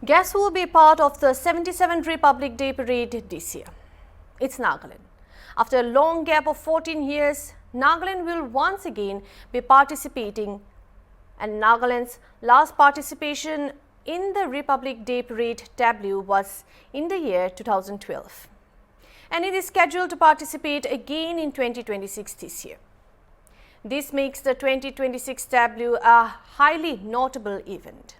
Guess who will be part of the 77th Republic Day Parade this year? It's Nagaland. After a long gap of 14 years, Nagaland will once again be participating, and Nagaland's last participation in the Republic Day Parade tableau was in the year 2012. And it is scheduled to participate again in 2026 this year. This makes the 2026 tableau a highly notable event,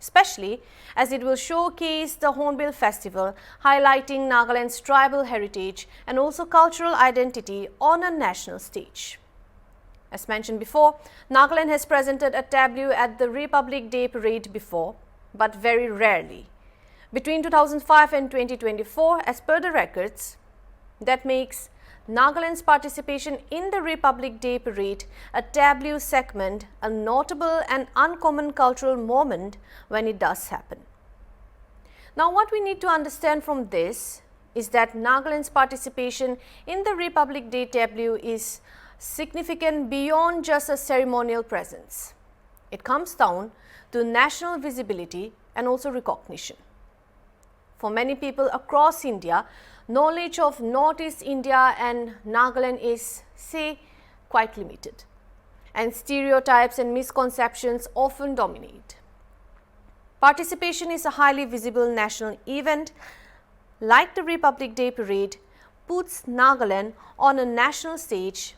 especially as it will showcase the Hornbill festival, highlighting Nagaland's tribal heritage and also cultural identity on a national stage. As mentioned before, Nagaland has presented a tableau at the Republic Day Parade before, but very rarely. Between 2005 and 2024, as per the records, that makes Nagaland's participation in the Republic Day Parade a tableau segment, a notable and uncommon cultural moment when it does happen. Now, what we need to understand from this is that Nagaland's participation in the Republic Day tableau is significant beyond just a ceremonial presence. It comes down to national visibility and also recognition. For many people across India, knowledge of Northeast India and Nagaland is, say, quite limited, and stereotypes and misconceptions often dominate. Participation is a highly visible national event, like the Republic Day Parade, puts Nagaland on a national stage,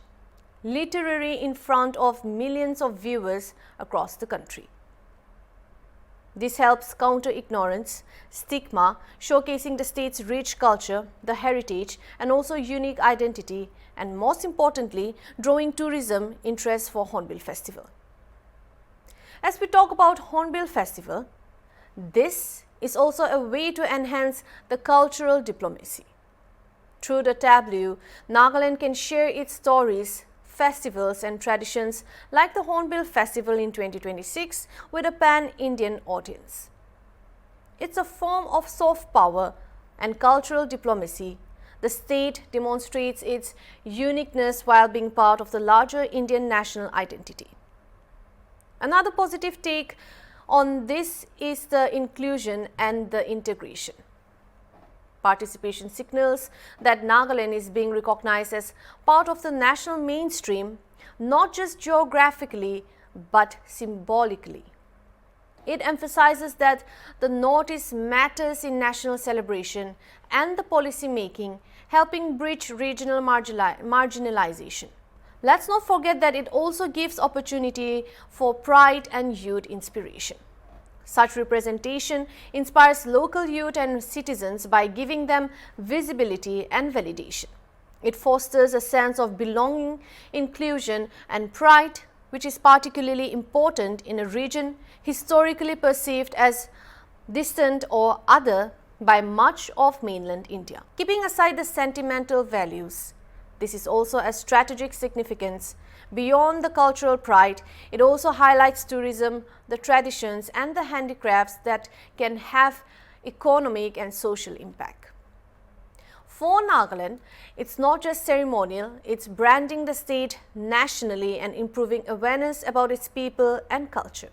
literally in front of millions of viewers across the country. This helps counter ignorance, stigma, showcasing the state's rich culture, the heritage, and also unique identity, and most importantly, drawing tourism interest for Hornbill Festival. As we talk about Hornbill Festival, this is also a way to enhance the cultural diplomacy. Through the tableau, Nagaland can share its stories, festivals and traditions like the Hornbill Festival in 2026 with a pan-Indian audience. It's a form of soft power and cultural diplomacy. The state demonstrates its uniqueness while being part of the larger Indian national identity. Another positive take on this is the inclusion and the integration. Participation signals that Nagaland is being recognized as part of the national mainstream, not just geographically, but symbolically. It emphasizes that the Northeast matters in national celebration and the policy making, helping bridge regional marginalization. Let's not forget that it also gives opportunity for pride and youth inspiration. Such representation inspires local youth and citizens by giving them visibility and validation. It fosters a sense of belonging, inclusion, and pride, which is particularly important in a region historically perceived as distant or other by much of mainland India. Keeping aside the sentimental values, this is also a strategic significance. Beyond the cultural pride, it also highlights tourism, the traditions and the handicrafts that can have economic and social impact. For Nagaland, it's not just ceremonial, it's branding the state nationally and improving awareness about its people and culture.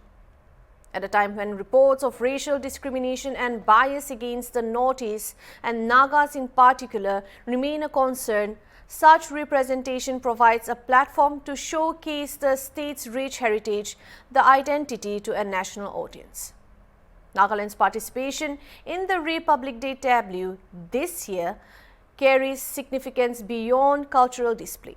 At a time when reports of racial discrimination and bias against the Northeast and Nagas in particular remain a concern, such representation provides a platform to showcase the state's rich heritage, the identity to a national audience. Nagaland's participation in the Republic Day tableau this year carries significance beyond cultural display.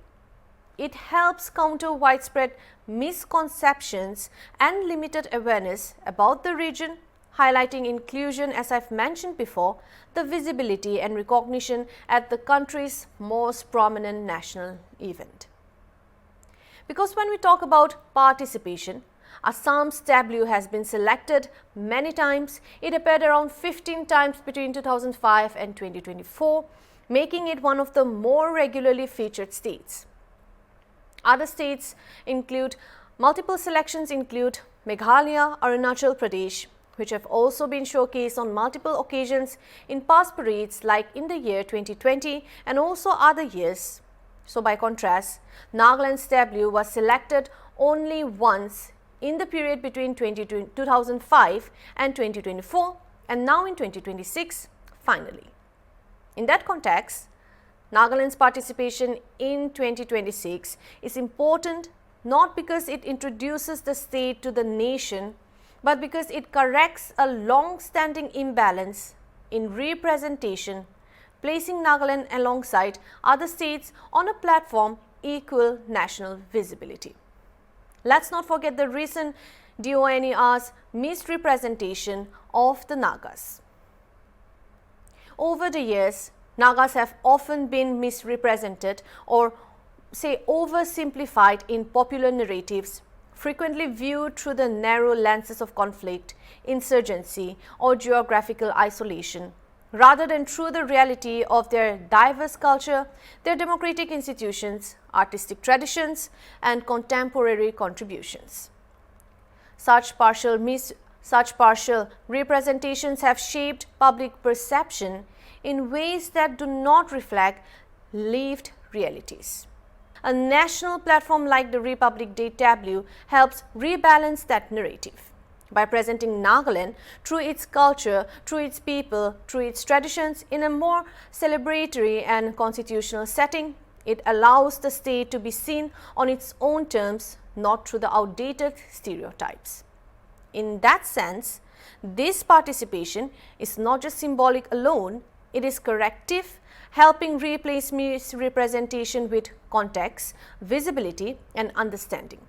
It helps counter widespread misconceptions and limited awareness about the region, highlighting inclusion, as I've mentioned before, the visibility and recognition at the country's most prominent national event. Because when we talk about participation, Assam's tableau has been selected many times. It appeared around 15 times between 2005 and 2024, making it one of the more regularly featured states. Other states include multiple selections include Meghalaya, Arunachal Pradesh, which have also been showcased on multiple occasions in past parades like in the year 2020 and also other years. So by contrast, Nagaland's tableau was selected only once in the period between 2005 and 2024, and now in 2026, finally. In that context, Nagaland's participation in 2026 is important not because it introduces the state to the nation, but because it corrects a long-standing imbalance in representation, placing Nagaland alongside other states on a platform equal national visibility. Let's not forget the recent DONER's misrepresentation of the Nagas. Over the years, Nagas have often been misrepresented or oversimplified in popular narratives, frequently viewed through the narrow lenses of conflict, insurgency, or geographical isolation, rather than through the reality of their diverse culture, their democratic institutions, artistic traditions, and contemporary contributions. Such partial representations have shaped public perception in ways that do not reflect lived realities. A national platform like the Republic Day tableau helps rebalance that narrative. By presenting Nagaland through its culture, through its people, through its traditions in a more celebratory and constitutional setting, it allows the state to be seen on its own terms, not through the outdated stereotypes. In that sense, this participation is not just symbolic alone, it is corrective, helping replace misrepresentation with context, visibility, and understanding.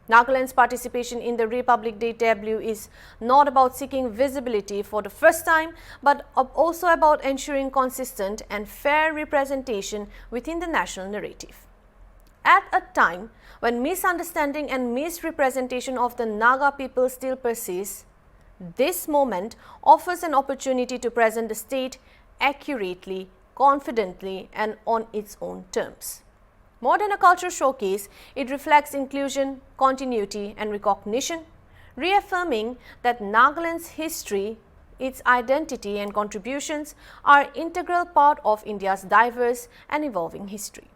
Nagaland's participation in the Republic Day tableau is not about seeking visibility for the first time, but also about ensuring consistent and fair representation within the national narrative. At a time when misunderstanding and misrepresentation of the Naga people still persists, this moment offers an opportunity to present the state accurately, confidently, and on its own terms. More than a cultural showcase, it reflects inclusion, continuity, and recognition, reaffirming that Nagaland's history, its identity, and contributions are an integral part of India's diverse and evolving history.